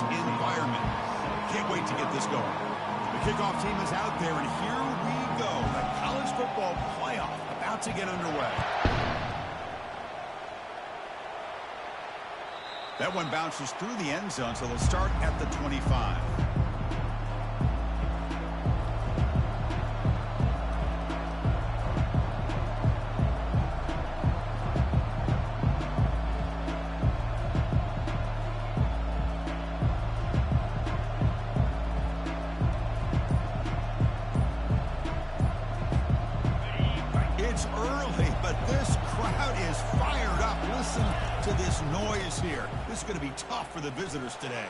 this environment. Can't wait to get this going. The kickoff team is out there, and here we go. The college football playoff about to get underway. That one bounces through the end zone, so they'll start at the 25. It's early, but this crowd is fired up. Listen to this noise here. This is going to be tough for the visitors today.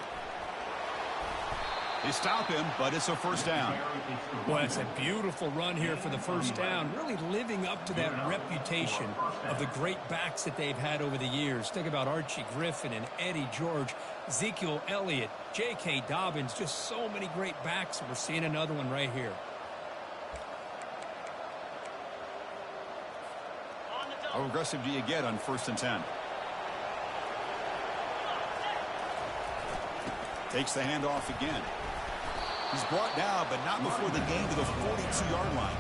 They stop him, but it's a first down. Well, it's a beautiful run here for the first down, really living up to that reputation of the great backs that they've had over the years. Think about Archie Griffin and Eddie George, Ezekiel Elliott, J.K. Dobbins, just so many great backs. We're seeing another one right here. How aggressive do you get on 1st and 10? Takes the handoff again. He's brought down, but not before the gain to the 42-yard line.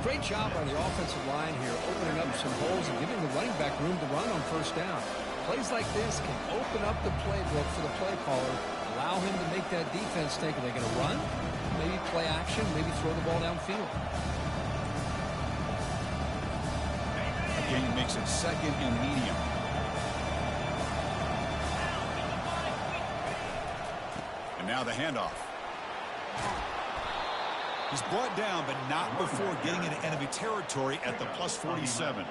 Great job on the offensive line here, opening up some holes and giving the running back room to run on first down. Plays like this can open up the playbook for the play caller, allow him to make that defense think, are they going to run? Maybe play action, maybe throw the ball downfield. Gain makes it 2nd and medium. And now the handoff. He's brought down, but not before getting into enemy territory at the +47.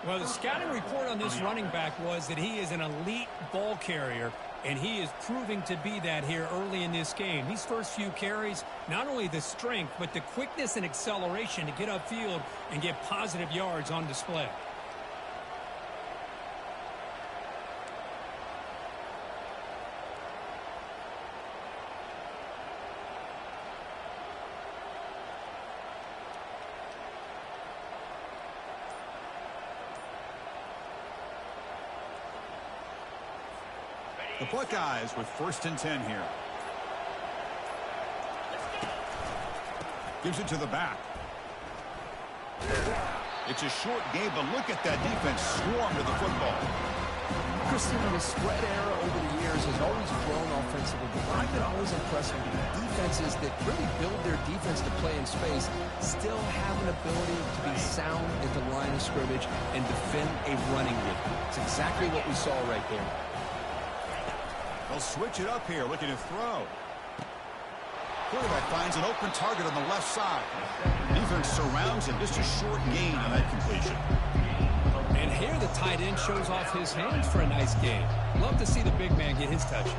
Well, the scouting report on this running back was that he is an elite ball carrier, and he is proving to be that here early in this game. These first few carries, not only the strength, but the quickness and acceleration to get upfield and get positive yards on display. The Buckeyes with 1st and 10 here. Gives it to the back. It's a short game, but look at that defense swarm to the football. Christian, the spread era over the years has always grown offensively, but what I've been always impressed with defenses that really build their defense to play in space still have an ability to be sound at the line of scrimmage and defend a running game. It's exactly what we saw right there. They'll switch it up here, looking to throw. Quarterback finds an open target on the left side. Defense surrounds him. Just a short gain on that completion. And here the tight end shows off his hands for a nice game. Love to see the big man get his touches.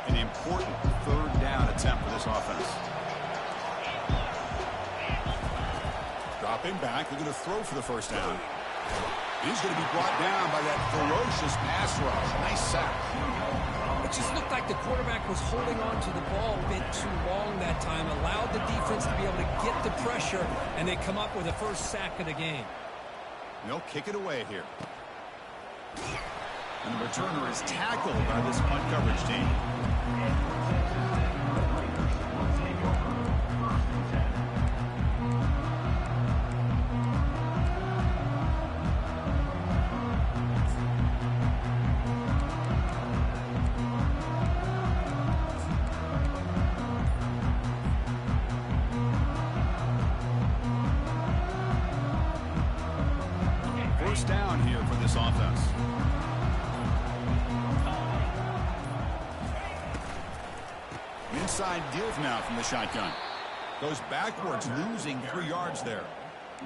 An important 3rd down attempt for this offense. Dropping back, they're going to throw for the first down. He's going to be brought down by that ferocious pass rush. Nice sack. It just looked like the quarterback was holding on to the ball a bit too long that time, allowed the defense to be able to get the pressure, and they come up with the first sack of the game. They'll kick it away here. And the returner is tackled by this punt coverage team. First down here for this offense. Inside deals now from the shotgun. Goes backwards, losing 3 yards there.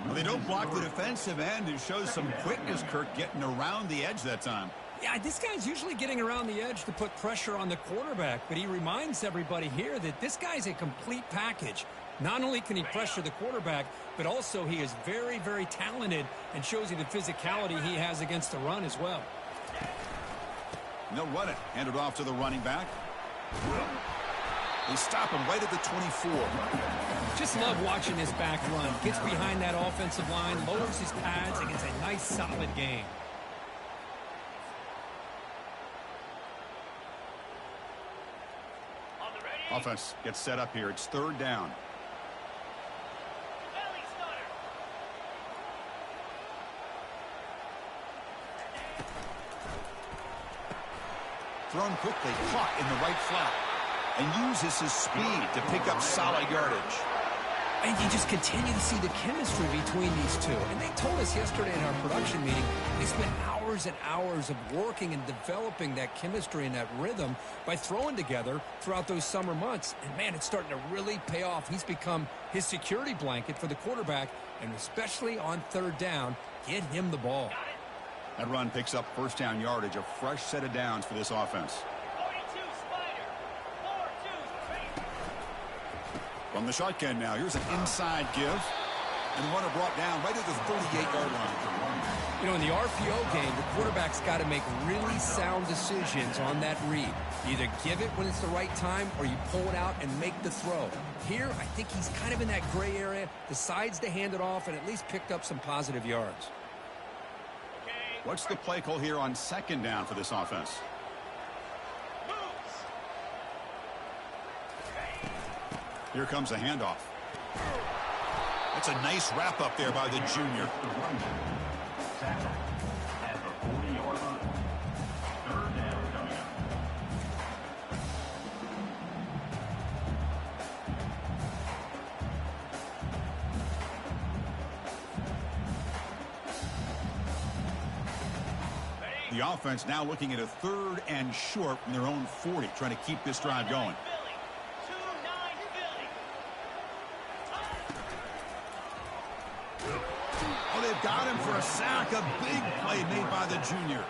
Well, they don't block the defensive end. It shows some quickness, Kirk, getting around the edge that time. Yeah, this guy's usually getting around the edge to put pressure on the quarterback, but he reminds everybody here that this guy's a complete package. Not only can he pressure the quarterback, but also he is very, very talented and shows you the physicality he has against the run as well. And they'll run it. Hand it off to the running back. They stop him right at the 24. Just love watching this back run. Gets behind that offensive line, lowers his pads, and gets a nice, solid gain. Offense gets set up here. It's third down. Thrown quickly, caught in the right flat, and uses his speed to pick up solid yardage. And you just continue to see the chemistry between these two. And they told us yesterday in our production meeting, they spent hours and hours of working and developing that chemistry and that rhythm by throwing together throughout those summer months. And, man, it's starting to really pay off. He's become his security blanket for the quarterback, and especially on third down, get him the ball. That run picks up first down yardage, a fresh set of downs for this offense. From the shotgun now, here's an inside give. And the runner brought down right at the 38-yard line. You know, in the RPO game, the quarterback's got to make really sound decisions on that read. You either give it when it's the right time or you pull it out and make the throw. Here, I think he's kind of in that gray area, decides to hand it off and at least picked up some positive yards. What's the play call here on second down for this offense? Here comes a handoff. That's a nice wrap up there by the junior. The offense now looking at a third and short from their own 40, trying to keep this drive going. Oh, they've got him for a sack. A big play made by the junior.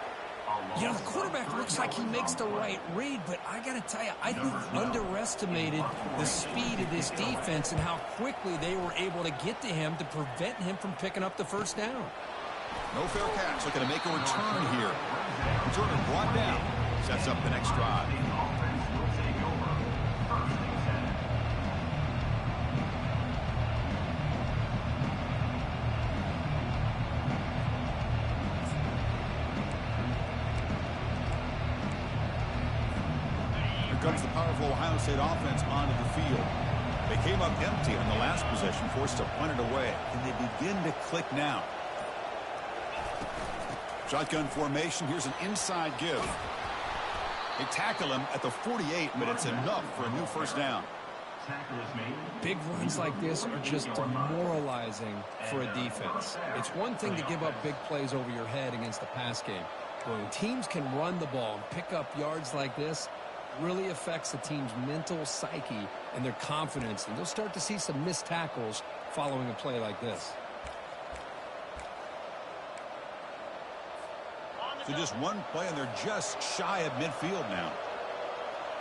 You know, the quarterback looks like he makes the right read, but I got to tell you, I think he underestimated the speed of this defense and how quickly they were able to get to him to prevent him from picking up the first down. No fair catch. Looking to make a return here. Returner brought down. Sets up the next drive. Here comes the powerful Ohio State offense onto the field. They came up empty on the last possession, forced to punt it away, and they begin to click now. Shotgun formation. Here's an inside give. They tackle him at the 48, but it's enough for a new first down. Big runs like this are just demoralizing for a defense. It's one thing to give up big plays over your head against the pass game. But when teams can run the ball and pick up yards like this, it really affects the team's mental psyche and their confidence. And they'll start to see some missed tackles following a play like this. So just one play, and they're just shy of midfield now.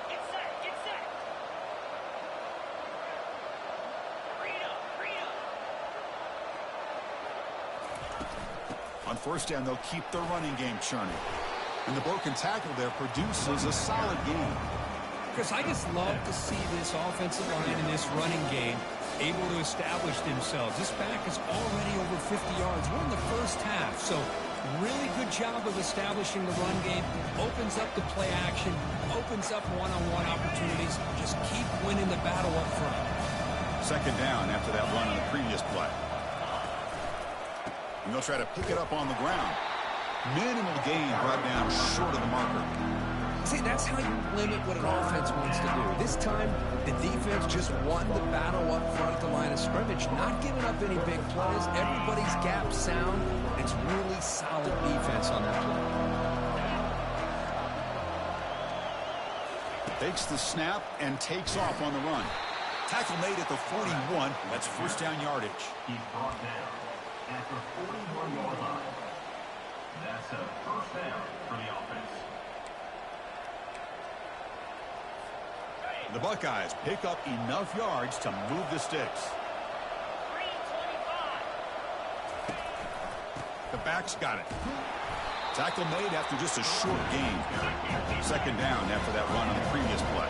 Get set, get set. On first down, they'll keep their running game churning. And the broken tackle there produces a solid game. Chris, I just love to see this offensive line and this running game able to establish themselves. This back is already over 50 yards. We're in the first half, so really good job of establishing the run game. Opens up the play action, opens up one-on-one opportunities. Just keep winning the battle up front. Second down after that run on the previous play. And they'll try to pick it up on the ground. Minimal gain brought down short of the marker. See, that's how you limit what an offense wants to do. This time, the defense just won the battle up front at the line of scrimmage, not giving up any big plays. Everybody's gap sound. It's really solid defense on that play. Takes the snap and takes off on the run. Tackle made at the 41. That's first down yardage. He's brought down at the 41-yard line. That's a first down for the offense. The Buckeyes pick up enough yards to move the sticks. The back's got it. Tackle made after just a short gain. Second down after that run on the previous play.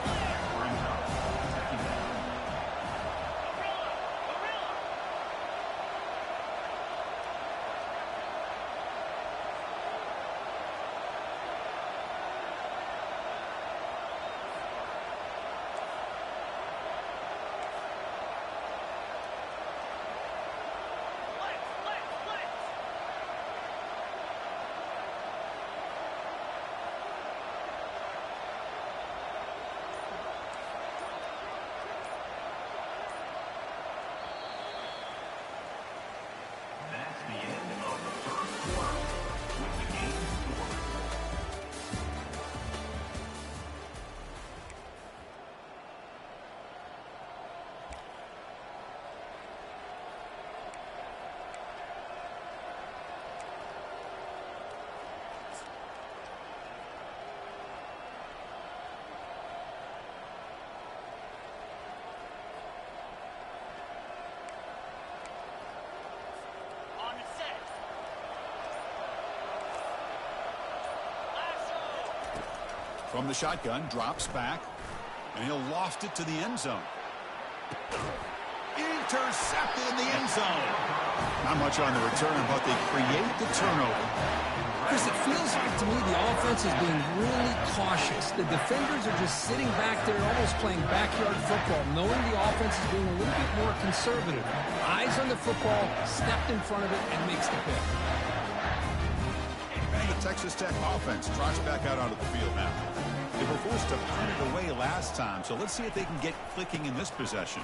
From the shotgun, drops back, and he'll loft it to the end zone. Intercepted in the end zone. Not much on the return, but they create the turnover. Chris, it feels like to me the offense is being really cautious. The defenders are just sitting back there almost playing backyard football, knowing the offense is being a little bit more conservative. Eyes on the football, stepped in front of it, and makes the pick. And the Texas Tech offense trots back out onto the field now. They were forced to punt it away last time, so let's see if they can get clicking in this possession.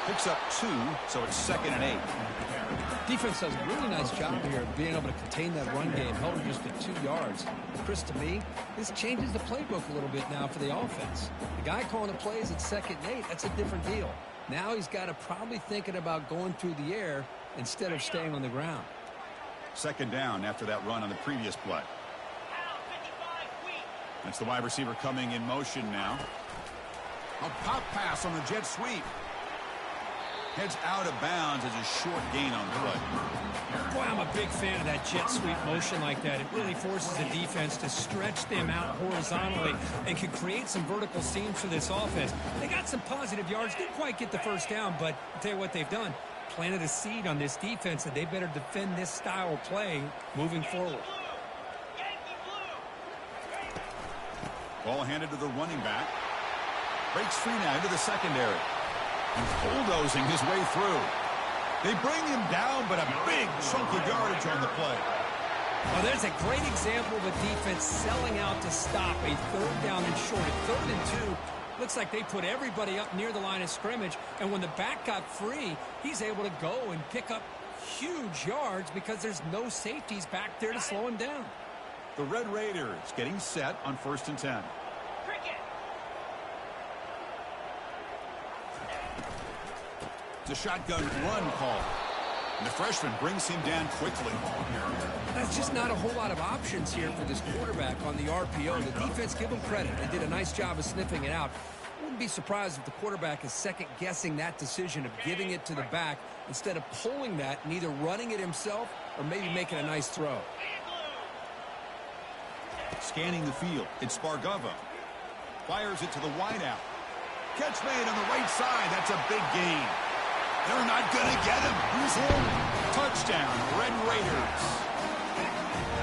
Picks up 2, so it's 2nd and 8. Defense does a really nice job here of being able to contain that run game, held him just to 2 yards. Chris, to me, this changes the playbook a little bit now for the offense. The guy calling the plays at 2nd and 8, that's a different deal. Now he's got to probably thinking about going through the air instead of staying on the ground. 2nd down after that run on the previous play. That's the wide receiver coming in motion now. A pop pass on the jet sweep. Heads out of bounds as a short gain on the play. Boy, I'm a big fan of that jet sweep motion like that. It really forces the defense to stretch them out horizontally and can create some vertical seams for this offense. They got some positive yards, didn't quite get the first down, but I'll tell you what they've done. Planted a seed on this defense that they better defend this style of play moving forward. Ball handed to the running back. Breaks free now into the secondary. He's bulldozing his way through. They bring him down, but a big chunk of yardage on the play. Well, there's a great example of a defense selling out to stop a 3rd down and short. At 3rd and 2, looks like they put everybody up near the line of scrimmage, and when the back got free, he's able to go and pick up huge yards because there's no safeties back there to slow him down. The Red Raiders getting set on 1st and 10. It's a shotgun run call. And the freshman brings him down quickly. There's just not a whole lot of options here for this quarterback on the RPO. The defense, give them credit. They did a nice job of sniffing it out. Wouldn't be surprised if the quarterback is second-guessing that decision of giving it to the back instead of pulling that and either running it himself or maybe making a nice throw. Scanning the field, it's Spargova. Fires it to the wideout. Catch made on the right side. That's a big gain. They're not going to get him. He's in. Touchdown, Red Raiders.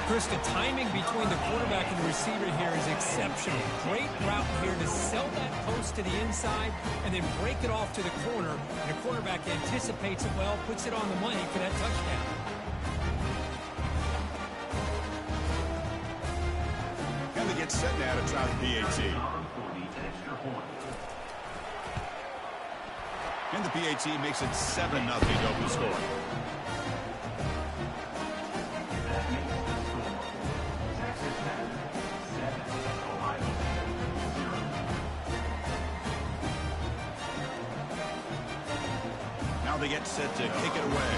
Chris, the timing between the quarterback and the receiver here is exceptional. Great route here to sell that post to the inside and then break it off to the corner. And the quarterback anticipates it well, puts it on the money for that touchdown. And they get set now to try the PAT. And the PAT makes it 7-0 open score. Now they get set to kick it away.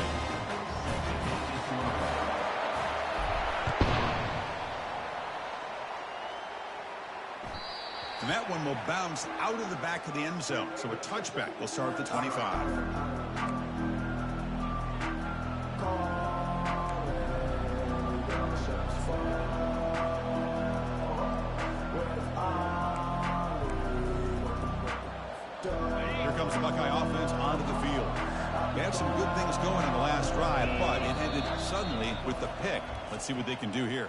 And that one will bounce out of the back of the end zone. So a touchback will start at the 25. Here comes the Buckeye offense onto the field. They had some good things going in the last drive, but it ended suddenly with the pick. Let's see what they can do here.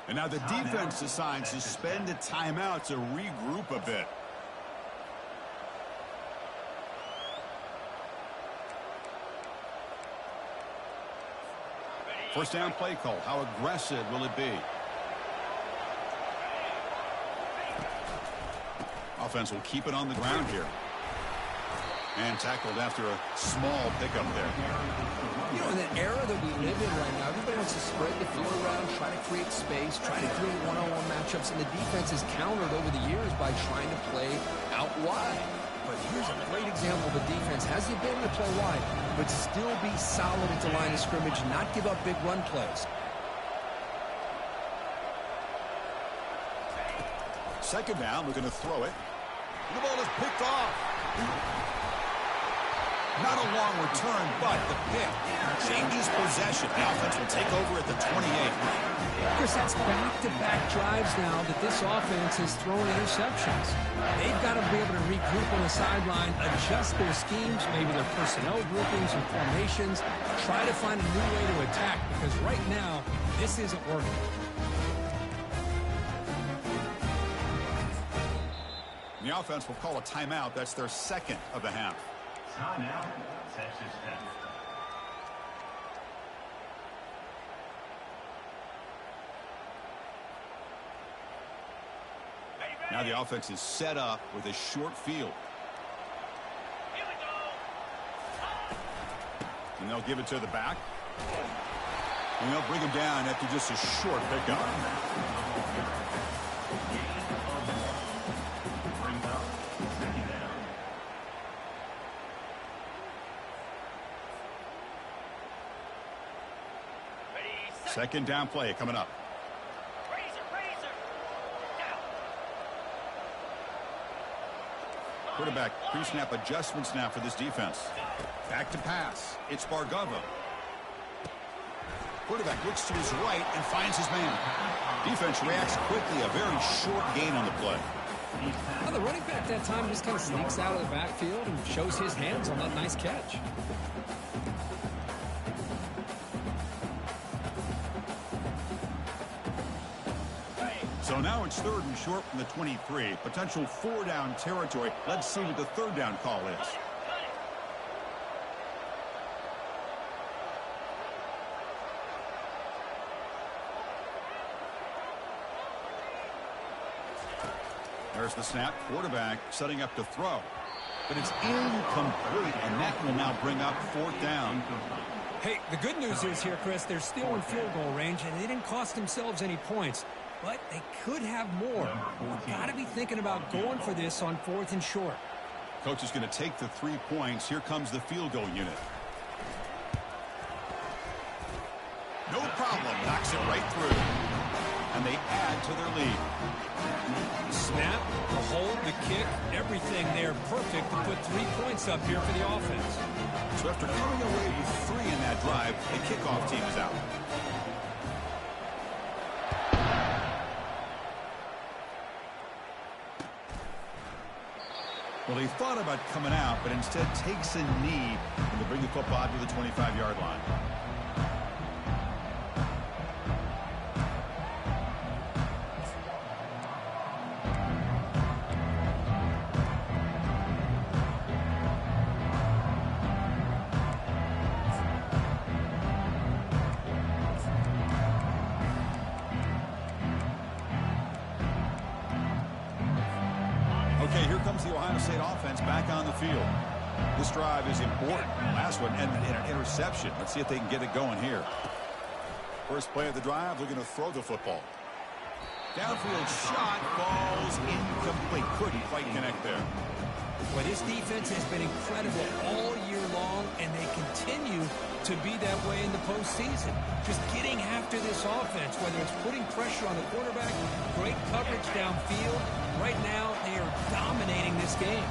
And now the defense decides to spend a timeout to regroup a bit. First down play call. How aggressive will it be? Offense will keep it on the ground here. And tackled after a small pickup there. You know, in that era that we live in right now, everybody wants to spread the field around, try to create space, try to create one-on-one matchups, and the defense is countered over the years by trying to play out wide. But here's a great example of a defense has the ability to play wide, but still be solid at the line of scrimmage, not give up big run plays. Second down, we're going to throw it. The ball is picked off. Not a long return, but the pick changes possession. The offense will take over at the 28. Chris, it's back-to-back drives now that this offense is throwing interceptions. They've got to be able to regroup on the sideline, adjust their schemes, maybe their personnel groupings and formations, try to find a new way to attack, because right now, this isn't working. The offense will call a timeout. That's their second of the half. Timeout, Texas Tech. Now the offense is set up with a short field. Here we go. And they'll give it to the back. And they'll bring him down after just a short pickup. Brings up second down. Ready, set. Second down play coming up. Razor, razor. Now. Quarterback pre-snap adjustments now for this defense. Back to pass. It's Bargava. Quarterback looks to his right and finds his man. Defense reacts quickly. A very short gain on the play. Well, the running back that time just kind of sneaks out of the backfield and shows his hands on that nice catch. So now it's third and short from the 23. Potential four-down territory. Let's see what the third down call is. There's the snap. Quarterback setting up to throw. But it's incomplete, and that will now bring up fourth down. Hey, the good news is here, Chris, they're still in field goal range, and they didn't cost themselves any points. But they could have more. We've got to be thinking about going for this on fourth and short. Coach is going to take the 3 points. Here comes the field goal unit. No problem. Knocks it right through. And they add to their lead. Snap, the hold, the kick, everything there perfect to put 3 points up here for the offense. So after coming away with 3 in that drive, the kickoff team is out. Well, he thought about coming out, but instead takes a knee and to bring the football to the 25-yard line. Okay, here comes the Ohio State offense back on the field. This drive is important. Last one ended in an interception. Let's see if they can get it going here. First play of the drive, they're going to throw the football. Downfield shot falls incomplete. Couldn't quite connect there. Well, this defense has been incredible all year long, and they continue to be that way in the postseason. Just getting after this offense, whether it's putting pressure on the quarterback, great coverage downfield. Right now, they are dominating this game.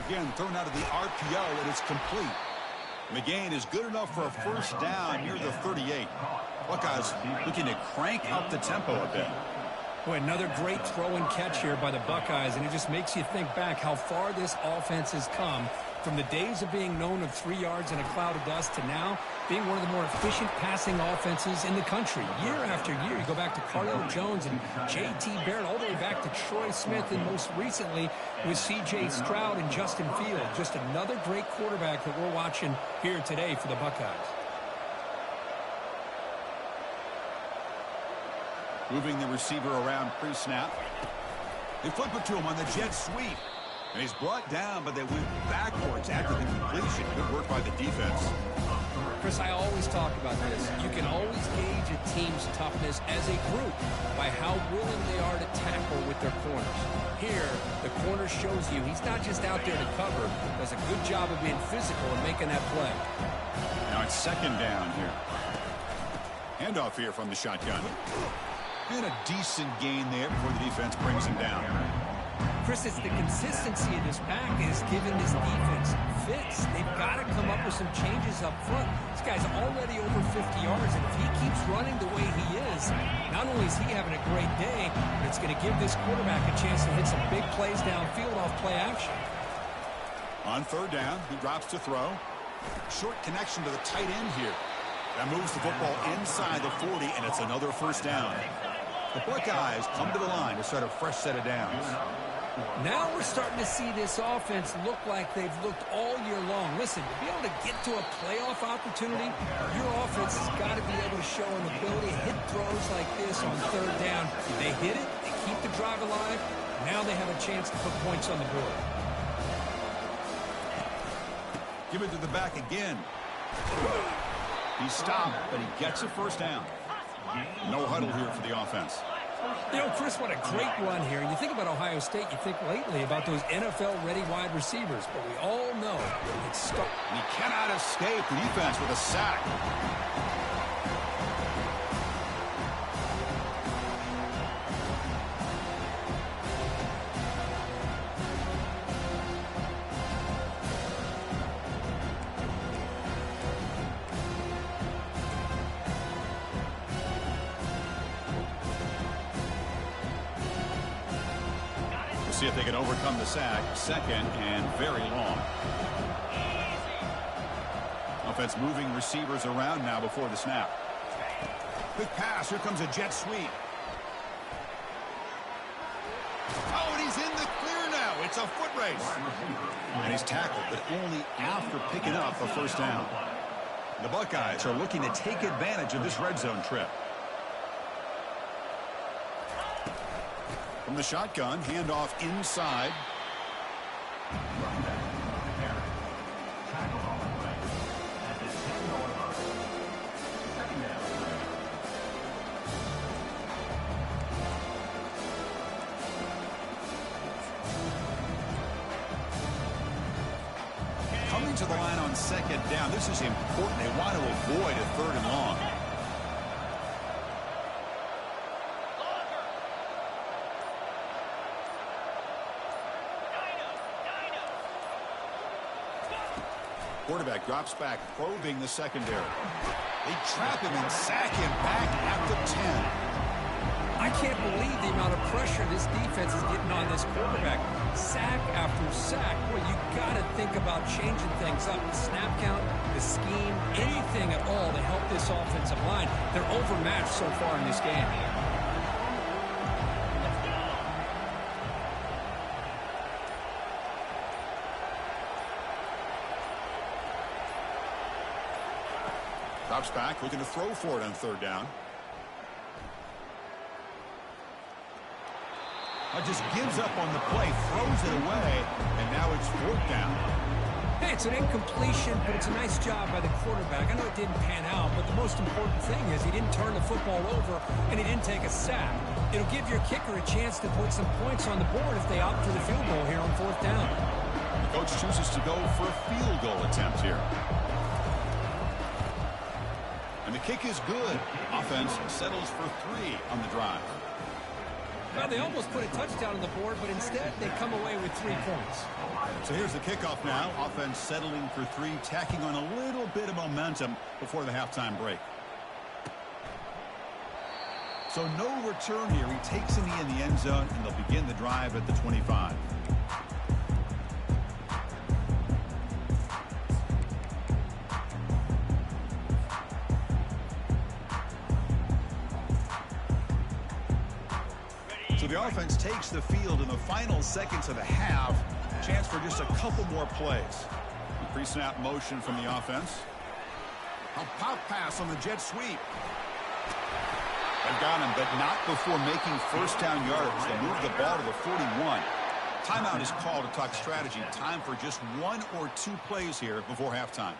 Again, thrown out of the RPO, and it's complete. McGain is good enough for a first down near the 38. Buckeyes looking to crank up the tempo a bit. Boy, another great throw and catch here by the Buckeyes, and it just makes you think back how far this offense has come from the days of being known of 3 yards in a cloud of dust to now being one of the more efficient passing offenses in the country. Year after year, you go back to Cardell Jones and J.T. Barrett, all the way back to Troy Smith, and most recently with C.J. Stroud and Justin Fields. Just another great quarterback that we're watching here today for the Buckeyes. Moving the receiver around pre-snap. They flip it to him on the jet sweep. And he's brought down, but they went backwards after the completion. Good work by the defense. Chris, I always talk about this. You can always gauge a team's toughness as a group by how willing they are to tackle with their corners. Here, the corner shows you he's not just out there to cover, does a good job of being physical and making that play. Now it's second down here. Handoff here from the shotgun. And a decent gain there before the defense brings him down. Chris, it's the consistency of this pack is giving this defense fits. They've got to come up with some changes up front. This guy's already over 50 yards, and if he keeps running the way he is, not only is he having a great day, but it's going to give this quarterback a chance to hit some big plays downfield off play action. On third down, he drops to throw. Short connection to the tight end here. That moves the football inside the 40, and it's another first down. The Buckeyes come to the line to start a fresh set of downs. Now we're starting to see this offense look like they've looked all year long. Listen, to be able to get to a playoff opportunity, your offense has got to be able to show an ability to hit throws like this on third down. They hit it, they keep the drive alive. Now they have a chance to put points on the board. Give it to the back again. He stopped, but he gets a first down. No huddle here for the offense. You know, Chris, what a great run here. You think about Ohio State, you think lately about those NFL-ready wide receivers, but we all know it's He cannot escape the defense with a sack. See if they can overcome the sack. Second and very long. Offense moving receivers around now before the snap. Quick pass. Here comes a jet sweep. Oh, and he's in the clear now. It's a foot race. And he's tackled, but only after picking up a first down. The Buckeyes are looking to take advantage of this red zone trip. From the shotgun, handoff inside. Coming to the line on second down. This is important. They want to avoid a third and long. Quarterback drops back, probing the secondary. They trap him and sack him back at the 10. I can't believe the amount of pressure this defense is getting on this quarterback. Sack after sack. Well, you got to think about changing things up. The snap count, the scheme, anything at all to help this offensive line. They're overmatched so far in this game. Drops back, looking to throw for it on third down. Just gives up on the play, throws it away, and now it's fourth down. Hey, it's an incompletion, but it's a nice job by the quarterback. I know it didn't pan out, but the most important thing is he didn't turn the football over, and he didn't take a sack. It'll give your kicker a chance to put some points on the board if they opt for the field goal here on fourth down. The coach chooses to go for a field goal attempt here. And the kick is good. Offense settles for 3 on the drive. Well, they almost put a touchdown on the board, but instead they come away with 3 points. So here's the kickoff now. Offense settling for 3, tacking on a little bit of momentum before the halftime break. So no return here. He takes a knee in the end zone, and they'll begin the drive at the 25. So the offense takes the field in the final seconds of the half. Chance for just a couple more plays. Pre-snap motion from the offense. A pop pass on the jet sweep. They've got him, but not before making first down yards. They move the ball to the 41. Timeout is called to talk strategy. Time for just 1 or 2 plays here before halftime.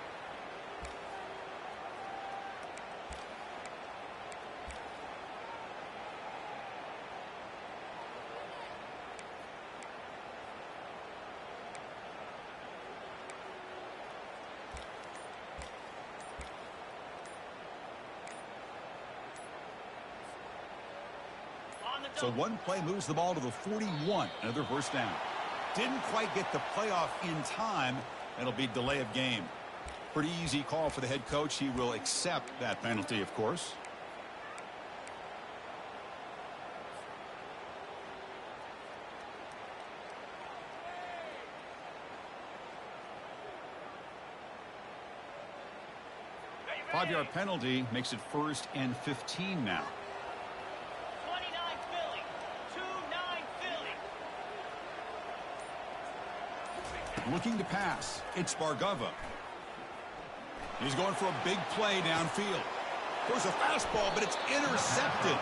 On the So one play moves the ball to the 41. Another first down. Didn't quite get the playoff in time. It'll be delay of game. Pretty easy call for the head coach. He will accept that penalty, of course. Five-yard penalty makes it 1st and 15 now. 29 Philly. 2-9 Philly. Looking to pass. It's Bargova. He's going for a big play downfield. There's a fastball, but it's intercepted.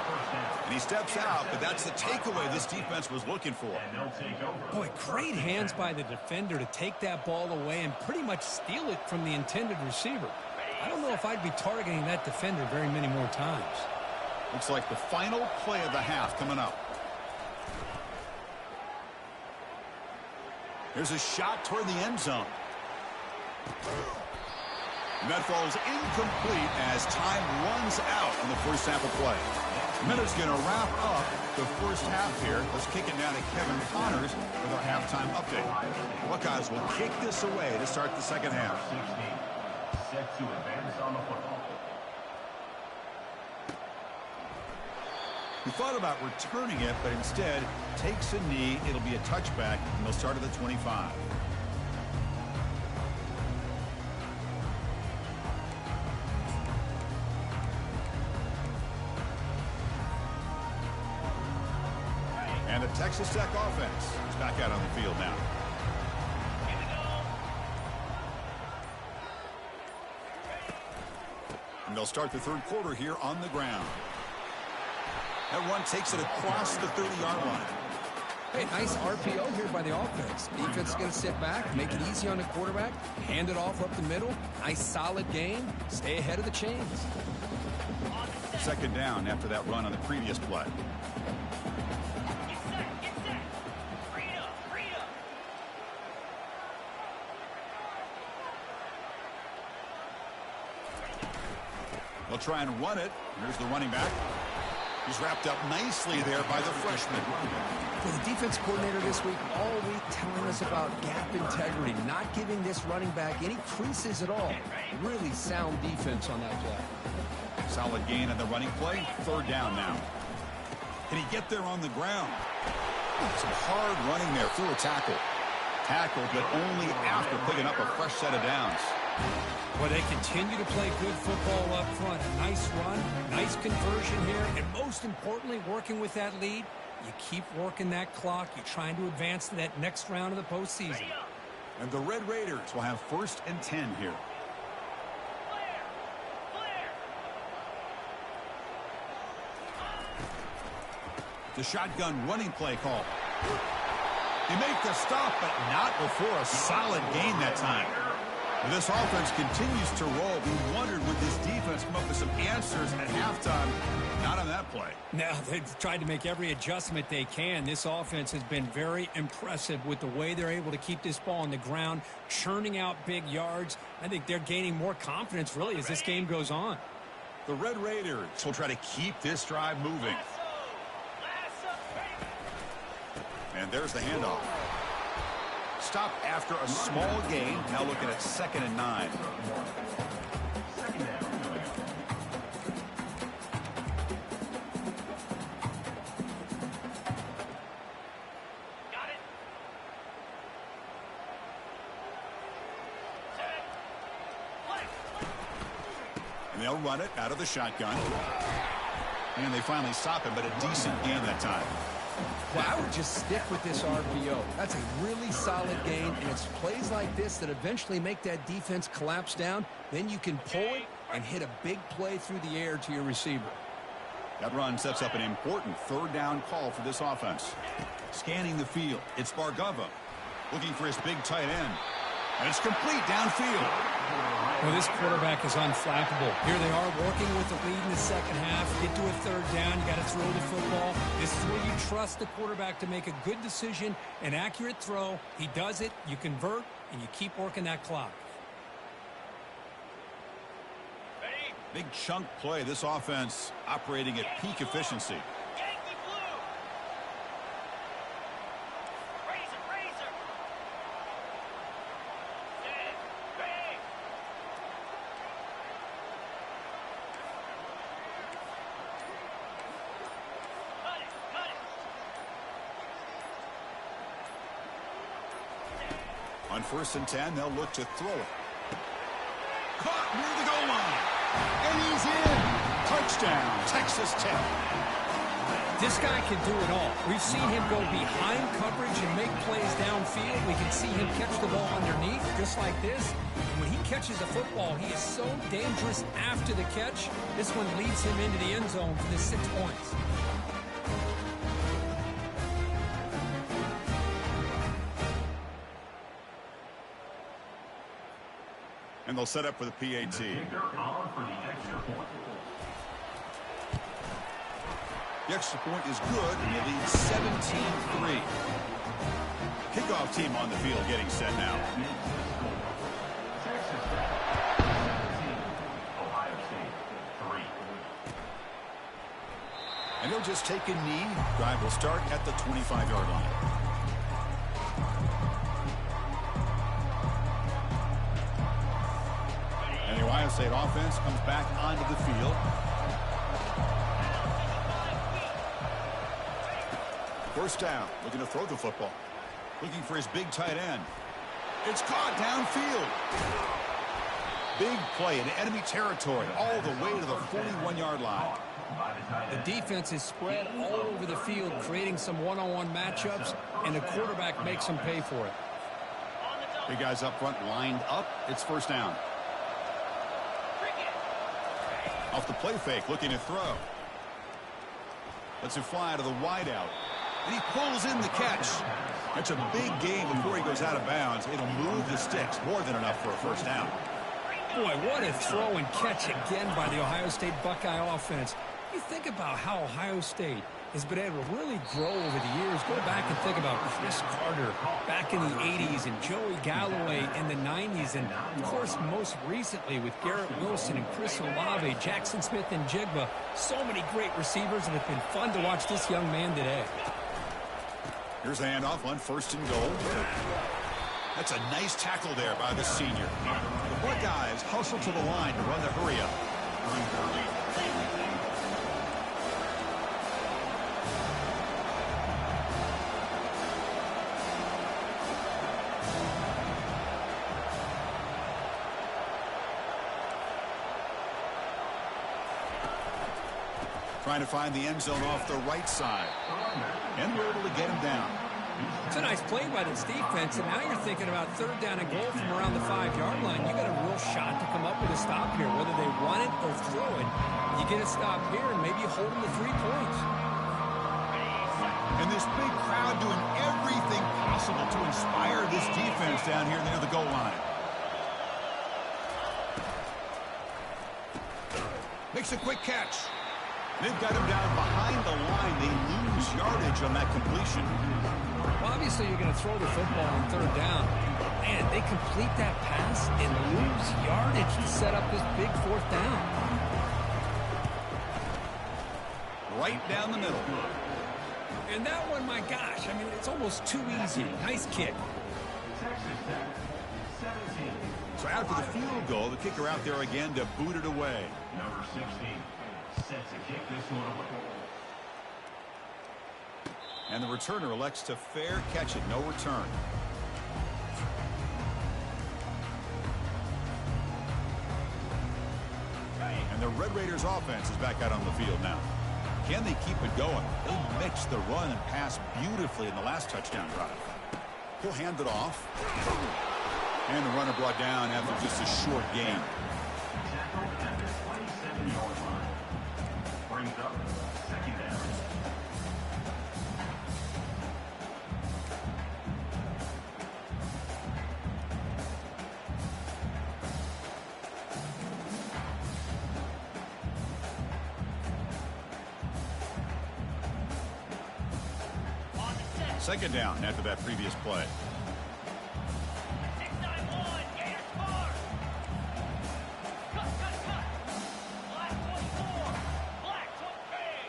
And he steps out, but that's the takeaway this defense was looking for. Boy, great hands by the defender to take that ball away and pretty much steal it from the intended receiver. I don't know if I'd be targeting that defender very many more times. Looks like the final play of the half coming up. There's a shot toward the end zone. And that falls incomplete as time runs out in the first half of play. Minute's going to wrap up the first half here. Let's kick it down to Kevin Connors with our halftime update. Buckeyes will kick this away to start the second half. Set to advance on the football. He thought about returning it, but instead takes a knee. It'll be a touchback, and they'll start at the 25. And the Texas Tech offense is back out on the field now. And they'll start the third quarter here on the ground. That run takes it across the 30-yard line. Hey, nice RPO here by the offense. Defense is going to sit back, make it easy on the quarterback, hand it off up the middle. Nice solid game. Stay ahead of the chains. Second down after that run on the previous play. Get set. Get set. Freedom. Freedom. They'll try and run it. Here's the running back. He's wrapped up nicely there by the freshman. For the defense coordinator this week, all week telling us about gap integrity, not giving this running back any creases at all. Really sound defense on that job. Solid gain on the running play. Third down now. Can he get there on the ground? Some hard running there through a tackle. Tackled, but only after picking up a fresh set of downs. Well, they continue to play good football up front. A nice run, nice conversion here, and most importantly, working with that lead, you keep working that clock. You're trying to advance to that next round of the postseason. And the Red Raiders will have 1st and 10 here. The shotgun running play call. He makes the stop, but not before a solid gain that time. This offense continues to roll. We wondered, would this defense come up with some answers at halftime? Not on that play. Now, they've tried to make every adjustment they can. This offense has been very impressive with the way they're able to keep this ball on the ground, churning out big yards. I think they're gaining more confidence, really, as this game goes on. The Red Raiders will try to keep this drive moving. And there's the handoff. Stop after a small gain. Now looking at 2nd and 9. Got it. And they'll run it out of the shotgun. And they finally stop him, but a decent gain that time. Well, I would just stick with this RPO. That's a really solid gain, and it's plays like this that eventually make that defense collapse down. Then you can pull it and hit a big play through the air to your receiver. That run sets up an important third down call for this offense. Scanning the field, it's Bargova looking for his big tight end. And it's complete downfield. Well, this quarterback is unflappable. Here they are working with the lead in the second half. Get to a third down. You got to throw the football. This is where you trust the quarterback to make a good decision, an accurate throw. He does it. You convert, and you keep working that clock. Big chunk play. This offense operating at peak efficiency. Yankee blue. On 1st and 10, they'll look to throw it. Caught near the goal line. And he's in. Touchdown, Texas Tech. This guy can do it all. We've seen him go behind coverage and make plays downfield. We can see him catch the ball underneath, just like this. And when he catches the football, he is so dangerous after the catch. This one leads him into the end zone for the 6 points. And they'll set up for the PAT. The extra point is good, and they lead 17-3. Kickoff team on the field getting set now. And they'll just take a knee. Drive will start at the 25-yard line. And the Ohio State offense comes back onto the field. First down, looking to throw the football. Looking for his big tight end. It's caught downfield. Big play in enemy territory all the way to the 41-yard line. The defense is spread all over the field, creating some one-on-one matchups, and the quarterback makes them pay for it. Big guys up front lined up. It's first down. Off the play fake, looking to throw. Lets it fly to the wideout. And he pulls in the catch. That's a big gain before he goes out of bounds. It'll move the sticks more than enough for a first down. Boy, what a throw and catch again by the Ohio State Buckeye offense. You think about how Ohio State has been able to really grow over the years. Go back and think about Chris Carter back in the 80s and Joey Galloway in the 90s. And, of course, most recently with Garrett Wilson and Chris Olave, Jackson Smith and Jigba. So many great receivers, and it's been fun to watch this young man today. Here's a handoff on 1st and goal. That's a nice tackle there by the senior. The Buckeyes hustle to the line to run the hurry up. Trying to find the end zone off the right side. And we're able to get him down. It's a nice play by this defense, and now you're thinking about 3rd down and goal from around the 5-yard line. You got a real shot to come up with a stop here, whether they run it or throw it. You get a stop here and maybe you hold them to 3 points. And this big crowd doing everything possible to inspire this defense down here near the goal line. Makes a quick catch. They've got him down behind the line. They lose yardage on that completion. Well, obviously, you're going to throw the football on 3rd down. Man, they complete that pass and lose yardage to set up this big 4th down. Right down the middle. And that one, my gosh, I mean, it's almost too easy. Nice kick. So after the field goal, the kicker out there again to boot it away. Number 16 sets to kick this one away. And the returner elects to fair catch it. No return. And the Red Raiders offense is back out on the field now. Can they keep it going? They mixed the run and pass beautifully in the last touchdown drive. He'll hand it off. And the runner brought down after just a short gain. Tackled at the 27-yard line. Brings up 2nd down. Second down after that previous play. 6-9-1, Gators score. Cut. Black 24, Black 23.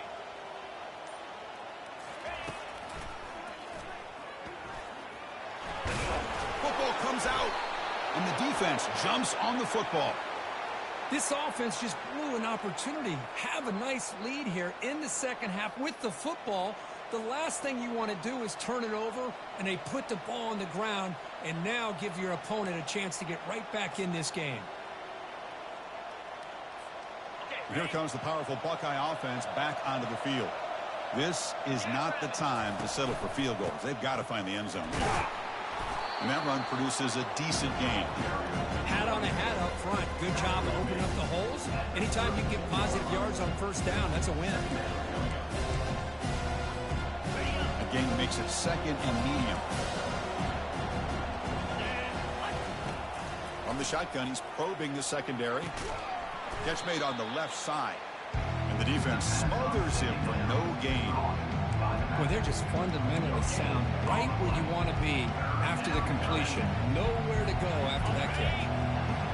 Football comes out, and the defense jumps on the football. This offense just blew an opportunity. Have a nice lead here in the 2nd half with the football, The last thing you want to do is turn it over, and they put the ball on the ground and now give your opponent a chance to get right back in this game. Here comes the powerful Buckeye offense back onto the field. This is not the time to settle for field goals. They've got to find the end zone. And that run produces a decent gain. Hat on a hat up front. Good job of opening up the holes. Anytime you get positive yards on first down, that's a win. The gain makes it second and medium. From the shotgun, he's probing the secondary. Catch made on the left side. And the defense smothers him for no gain. Boy, they're just fundamentally sound. Right where you want to be after the completion. Nowhere to go after that catch.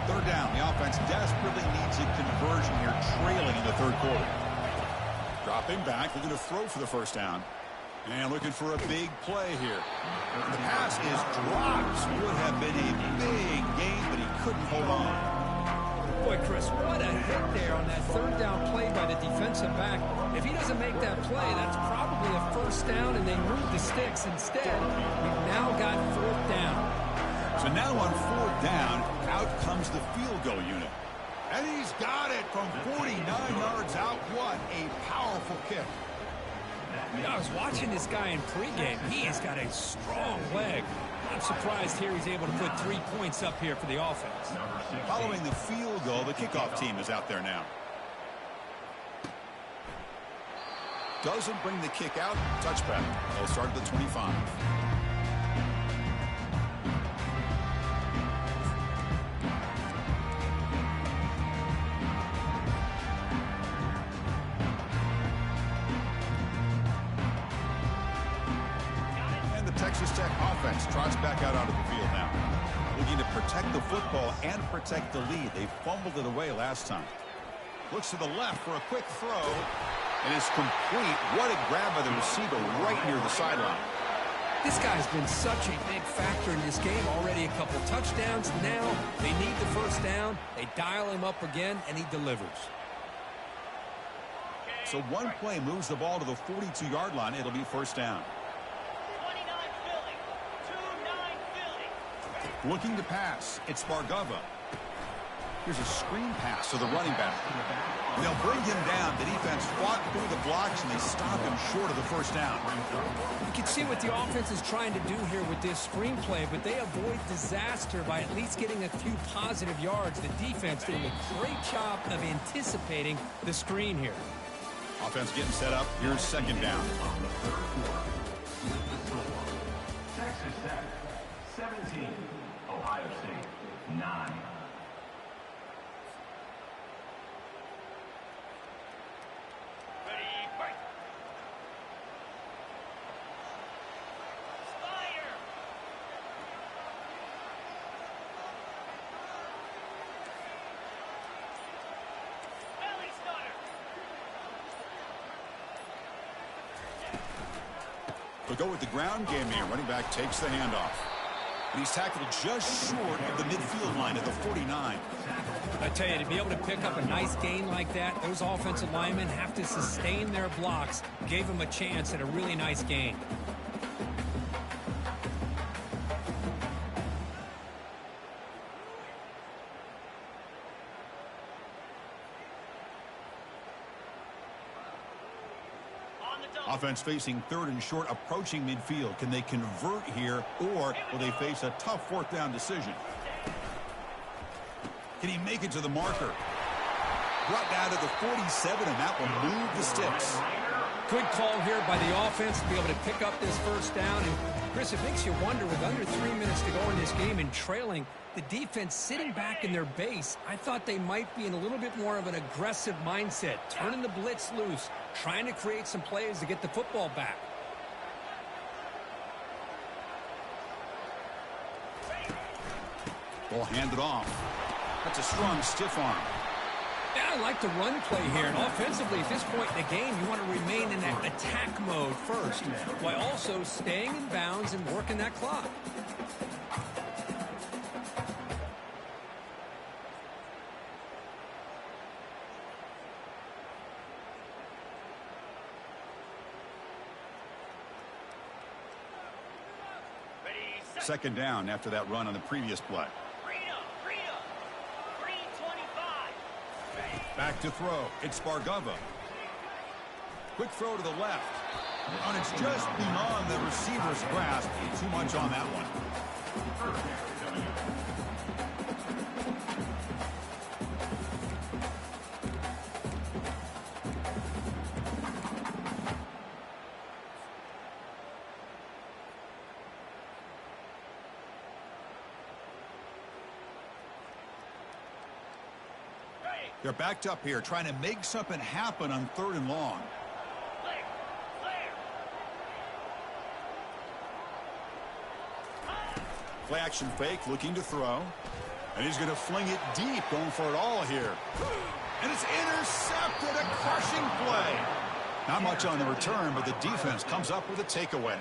Third down. The offense desperately needs a conversion here, trailing in the third quarter. Dropping back, looking to throw for the first down. And looking for a big play here. The pass is dropped. Would have been a big gain, but he couldn't hold on. Boy, Chris, what a hit there on that third down play by the defensive back. If he doesn't make that play, that's probably a first down, and they move the sticks. Instead, we've now got fourth down. So now on fourth down, out comes the field goal unit. And he's got it from 49 yards out. What a powerful kick. I was watching this guy in pregame. He has got a strong leg. I'm surprised here he's able to put 3 points up here for the offense. Following the field goal, the kickoff team is out there now. Doesn't bring the kick out. Touchback. They'll start at the 25. Texas Tech offense trots back out onto the field now. Looking to protect the football and protect the lead. They fumbled it away last time. Looks to the left for a quick throw. And it's complete. What a grab by the receiver right near the sideline. This guy's been such a big factor in this game. Already a couple touchdowns. Now they need the first down. They dial him up again, and he delivers. So one play moves the ball to the 42-yard line. It'll be first down. Looking to pass. It's Bargava. Here's a screen pass to the running back. They'll bring him down. The defense fought through the blocks, and they stop him short of the first down. You can see what the offense is trying to do here with this screenplay, but they avoid disaster by at least getting a few positive yards. The defense doing a great job of anticipating the screen here. Offense getting set up. Here's second down. Texas Tech, 17. Ohio State, 9. Ready, break. Fire. Belly starter. They'll go with the ground game here. Running back takes the handoff. And he's tackled just short of the midfield line at the 49. I tell you, to be able to pick up a nice gain like that, those offensive linemen have to sustain their blocks. Gave him a chance at a really nice gain. Offense facing third and short, approaching midfield. Can they convert here, or will they face a tough fourth down decision? Can he make it to the marker? Brought down to the 47, and that will move the sticks. Good call here by the offense to be able to pick up this first down. And Chris, it makes you wonder, with under 3 minutes to go in this game and trailing, the defense sitting back in their base, I thought they might be in a little bit more of an aggressive mindset, turning the blitz loose, trying to create some plays to get the football back. Ball handed off. That's a strong stiff arm. Yeah, I like the run play here. And offensively, at this point in the game, you want to remain in that attack mode first, while also staying in bounds and working that clock. Second down after that run on the previous play. Freedom. 325. Back to throw. It's Spargova. Quick throw to the left. And it's just beyond the receiver's grasp. Too much on that one. They're backed up here, trying to make something happen on 3rd and long. Play action fake, looking to throw. And he's going to fling it deep, going for it all here. And it's intercepted, a crushing play. Not much on the return, but the defense comes up with a takeaway.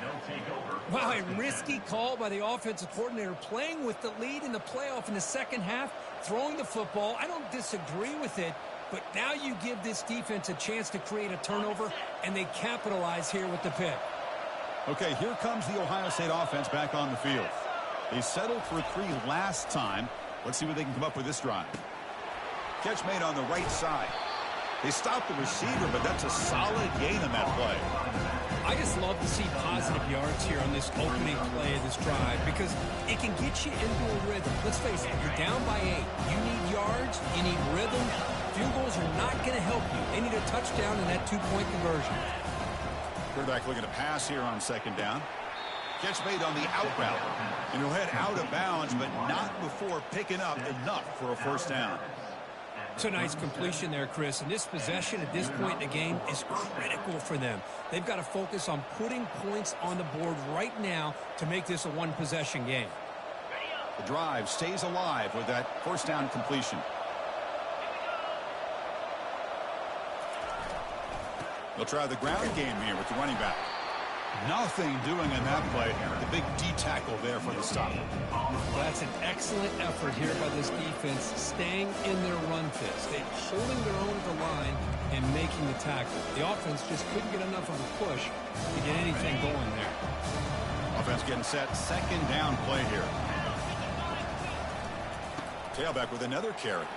Wow, a risky call by the offensive coordinator, playing with the lead in the playoff in the second half, throwing the football. I don't disagree with it, but now you give this defense a chance to create a turnover, and they capitalize here with the pick. Okay, here comes the Ohio State offense back on the field. They settled for 3 last time. Let's see what they can come up with this drive. Catch made on the right side. They stopped the receiver, but that's a solid gain on that play. I just love to see positive yards here on this opening play of this drive because it can get you into a rhythm. Let's face it, you're down by 8. You need yards, you need rhythm. Field goals are not going to help you. They need a touchdown in that 2-point conversion. Quarterback looking to pass here on 2nd down. Catch made on the out route. And he'll head out of bounds, but not before picking up enough for a 1st down. It's a nice completion there, Chris. And this possession at this point in the game is critical for them. They've got to focus on putting points on the board right now to make this a 1-possession game. The drive stays alive with that 1st down completion. They'll try the ground game here with the running back. Nothing doing in that play. The big D tackle there for the stop. That's an excellent effort here by this defense, staying in their run fist. They're holding their own at the line and making the tackle. The offense just couldn't get enough of a push to get anything going there. Offense getting set. 2nd down play here. Tailback with another carry.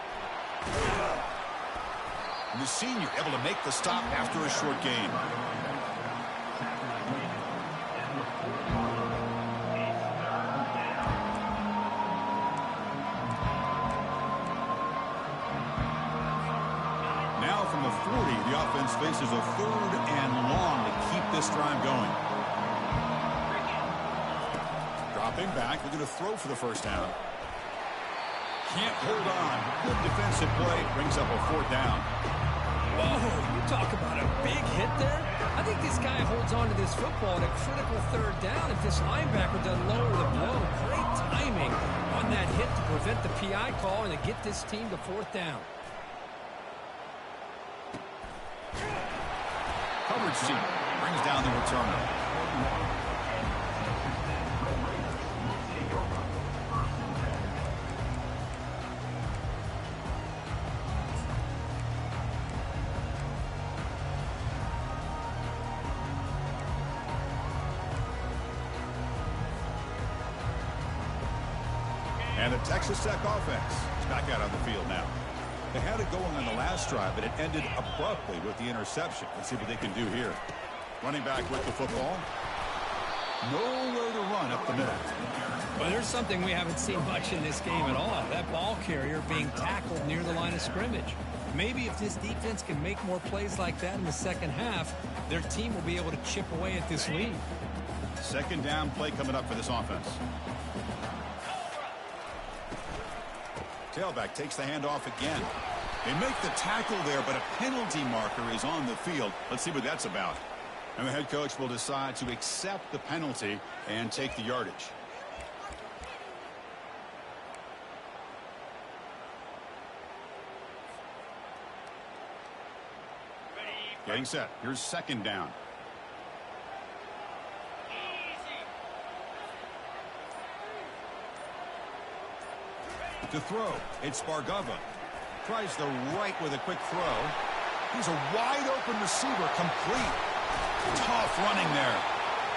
And the senior able to make the stop after a short gain. From the 40, the offense faces a 3rd and long to keep this drive going. Dropping back, looking to throw for the 1st down. Can't hold on. Good defensive play, brings up a 4th down. Whoa, you talk about a big hit there. I think this guy holds on to this football at a critical 3rd down if this linebacker doesn't lower the blow. Great timing on that hit to prevent the PI call and to get this team to 4th down. Coverage seat brings down the returner. And the Texas Tech offense is back out on the field now. They had it going on the last drive, but it ended abruptly with the interception. Let's see what they can do here. Running back with the football. Nowhere to run up the middle. Well, there's something we haven't seen much in this game at all. That ball carrier being tackled near the line of scrimmage. Maybe if this defense can make more plays like that in the second half, their team will be able to chip away at this lead. 2nd down play coming up for this offense. Tailback takes the handoff again. They make the tackle there, but a penalty marker is on the field. Let's see what that's about. And the head coach will decide to accept the penalty and take the yardage. Getting set. Here's 2nd down. To throw, it's Spargova. Tries the right with a quick throw. He's a wide open receiver, complete. Tough running there.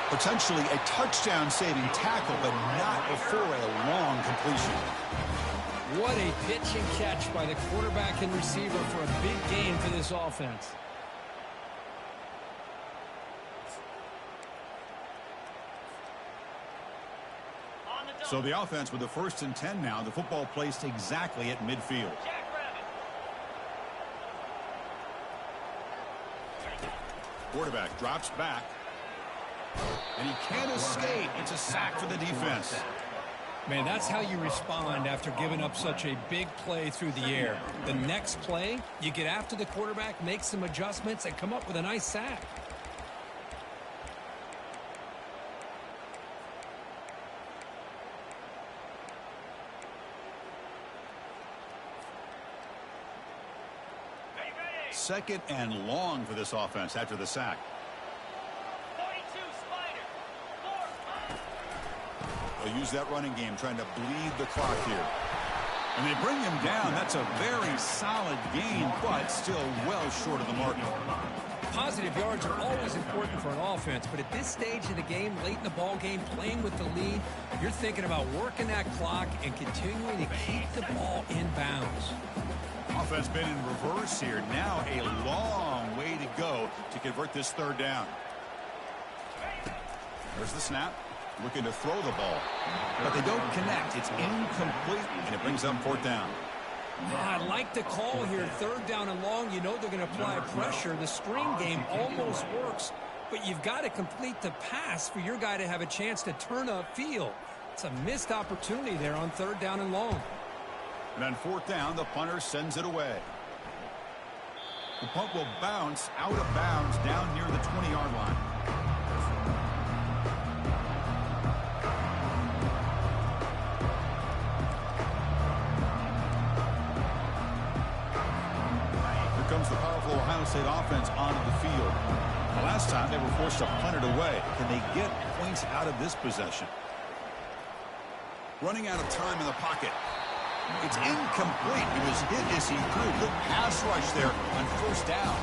Potentially a touchdown-saving tackle, but not before a long completion. What a pitch and catch by the quarterback and receiver for a big gain for this offense. So the offense with the 1st and 10 now. The football placed exactly at midfield. Quarterback drops back. And he can't escape. It's a sack for the defense. Man, that's how you respond after giving up such a big play through the air. The next play, you get after the quarterback, make some adjustments, and come up with a nice sack. Second and long for this offense after the sack. They'll use that running game, trying to bleed the clock here. And they bring him down. That's a very solid gain, but still well short of the mark. Positive yards are always important for an offense, but at this stage of the game, late in the ball game, playing with the lead, you're thinking about working that clock and continuing to keep the ball in bounds. Offense been in reverse here. Now a long way to go to convert this 3rd down. There's the snap. Looking to throw the ball. But they don't connect. It's incomplete, and it brings up 4th down. I like the call here. 3rd down and long. You know they're going to apply pressure. The screen game almost works, but you've got to complete the pass for your guy to have a chance to turn upfield. It's a missed opportunity there on 3rd down and long. And on 4th down, the punter sends it away. The punt will bounce out of bounds down near the 20-yard line. Here comes the powerful Ohio State offense onto the field. The last time they were forced to punt it away. Can they get points out of this possession? Running out of time in the pocket. It's incomplete. He was hit as he threw. Good pass rush there on 1st down.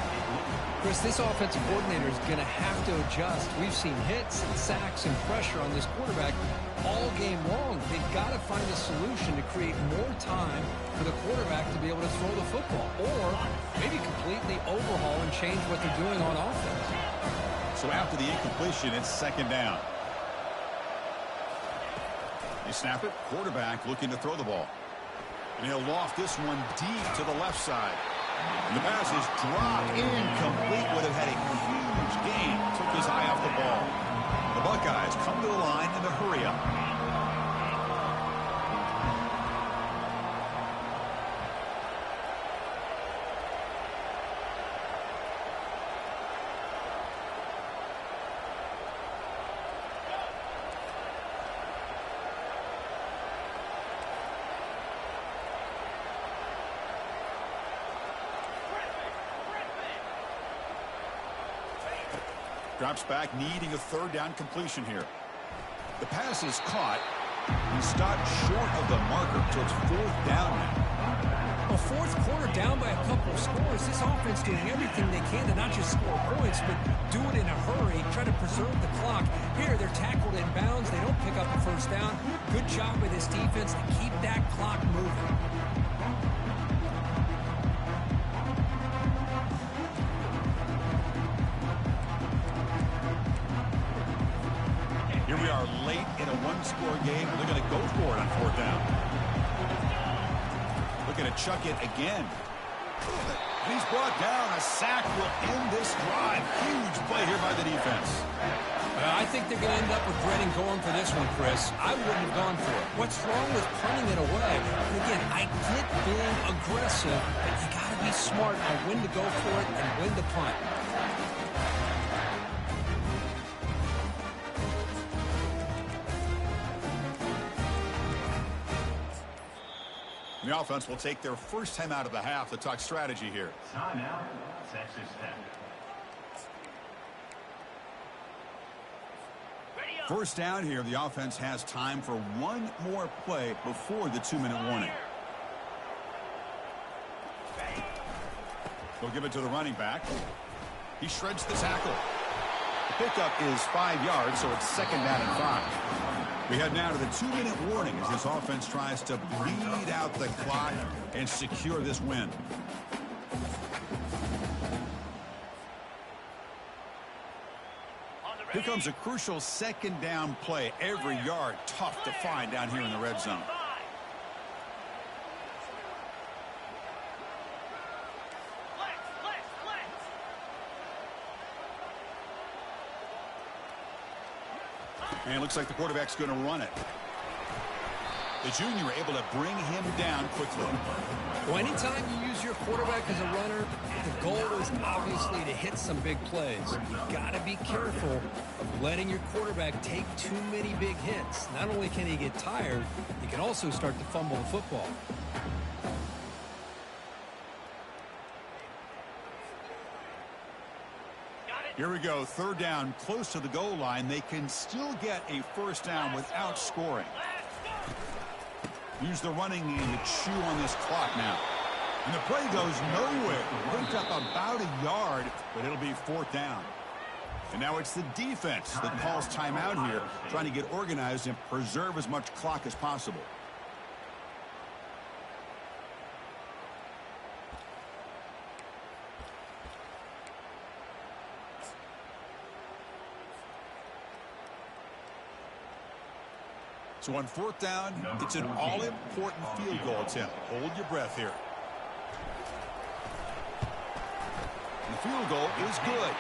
Chris, this offensive coordinator is going to have to adjust. We've seen hits and sacks and pressure on this quarterback all game long. They've got to find a solution to create more time for the quarterback to be able to throw the football, or maybe completely overhaul and change what they're doing on offense. So after the incompletion, it's 2nd down. They snap it. Quarterback looking to throw the ball. And he'll loft this one deep to the left side. And the pass is dropped. Incomplete. Would have had a huge gain. Took his eye off the ball. The Buckeyes come to the line in a hurry up. Drops back, needing a 3rd down completion here. The pass is caught and stopped short of the marker, so it's 4th down now. A 4th quarter down by a couple of scores. This offense doing everything they can to not just score points, but do it in a hurry, try to preserve the clock. Here, they're tackled in bounds. They don't pick up the 1st down. Good job by this defense to keep that clock moving. Here we are late in a 1-score game. They're going to go for it on 4th down. Looking to chuck it again. And he's brought down. A sack will end this drive. Huge play here by the defense. I think they're going to end up regretting going for this one, Chris. I wouldn't have gone for it. What's wrong with punting it away? And again, I get being aggressive, but you got to be smart on when to go for it and when to punt. The offense will take their 1st time out of the half to talk strategy here. Timeout, Texas Tech. 1st down here. The offense has time for one more play before the 2-minute warning. They'll give it to the running back. He shreds the tackle. The pickup is 5 yards, so it's 2nd down and 5. We head now to the 2-minute warning as this offense tries to bleed out the clock and secure this win. Here comes a crucial 2nd down play. Every yard tough to find down here in the red zone. And it looks like the quarterback's going to run it. The junior able to bring him down quickly. Well, anytime you use your quarterback as a runner, the goal is obviously to hit some big plays. You've got to be careful of letting your quarterback take too many big hits. Not only can he get tired, he can also start to fumble the football. Here we go, 3rd down, close to the goal line. They can still get a 1st down without scoring. Use the running game to chew on this clock now. And the play goes nowhere. Picked up about a yard, but it'll be 4th down. And now it's the defense that calls timeout here, trying to get organized and preserve as much clock as possible. So on 4th down, it's an all-important field goal attempt. Hold your breath here. And the field goal is good.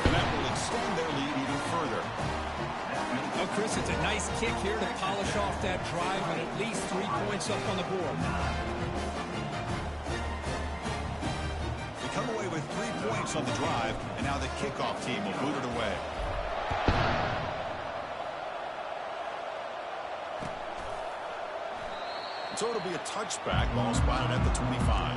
And that will extend their lead even further. Oh, Chris, it's a nice kick here to polish off that drive and at least 3 points up on the board. They come away with 3 points on the drive, and now the kickoff team will boot it away. So it'll be a touchback, ball spotted at the 25.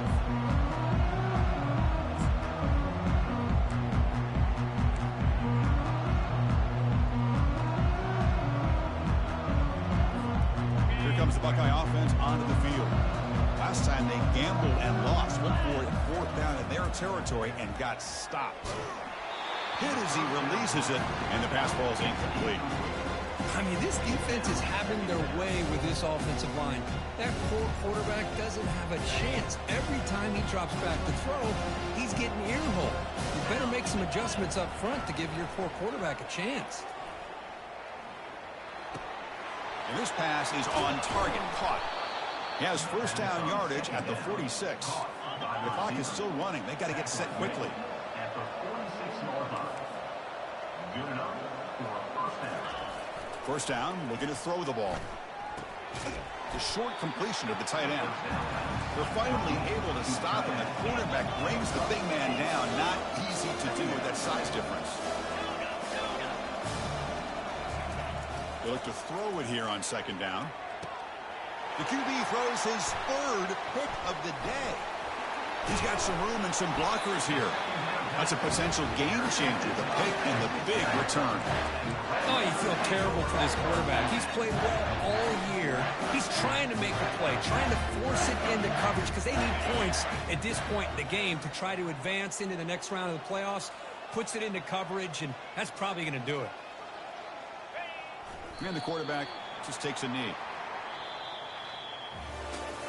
Here comes the Buckeye offense onto the field. Last time they gambled and lost. Went for it 4th down in their territory and got stopped. Hit as he releases it, and the pass ball is incomplete. I mean, this defense is having their way with this offensive line. That poor quarterback doesn't have a chance. Every time he drops back to throw, he's getting earholed. You better make some adjustments up front to give your poor quarterback a chance. And this pass is on target, caught. He has 1st down yardage at the 46. The clock is still running. They got to get set quickly. At the 46-yard line. Good enough for a 1st down. 1st down, looking to throw the ball. The short completion of the tight end. They're finally able to stop him. The quarterback brings the big man down. Not easy to do with that size difference. They look to throw it here on 2nd down. The QB throws his 3rd pick of the day. He's got some room and some blockers here. That's a potential game changer, the pick and the big return. Oh, you feel terrible for this quarterback. He's played well all year. He's trying to make the play, trying to force it into coverage because they need points at this point in the game to try to advance into the next round of the playoffs. Puts it into coverage, and that's probably going to do it. And the quarterback just takes a knee.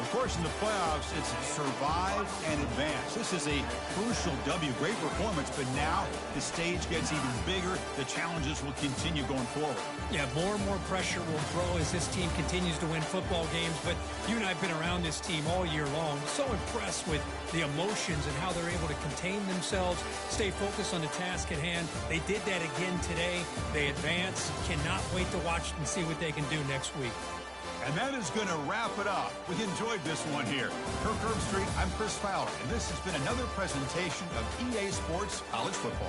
Of course, in the playoffs, it's survive and advance. This is a crucial W. Great performance, but now the stage gets even bigger. The challenges will continue going forward. Yeah, more and more pressure will grow as this team continues to win football games. But you and I have been around this team all year long. So impressed with the emotions and how they're able to contain themselves, stay focused on the task at hand. They did that again today. They advance. Cannot wait to watch and see what they can do next week. And that is going to wrap it up. We enjoyed this one here. Kirk Herbstreit, I'm Chris Fowler, and this has been another presentation of EA Sports College Football.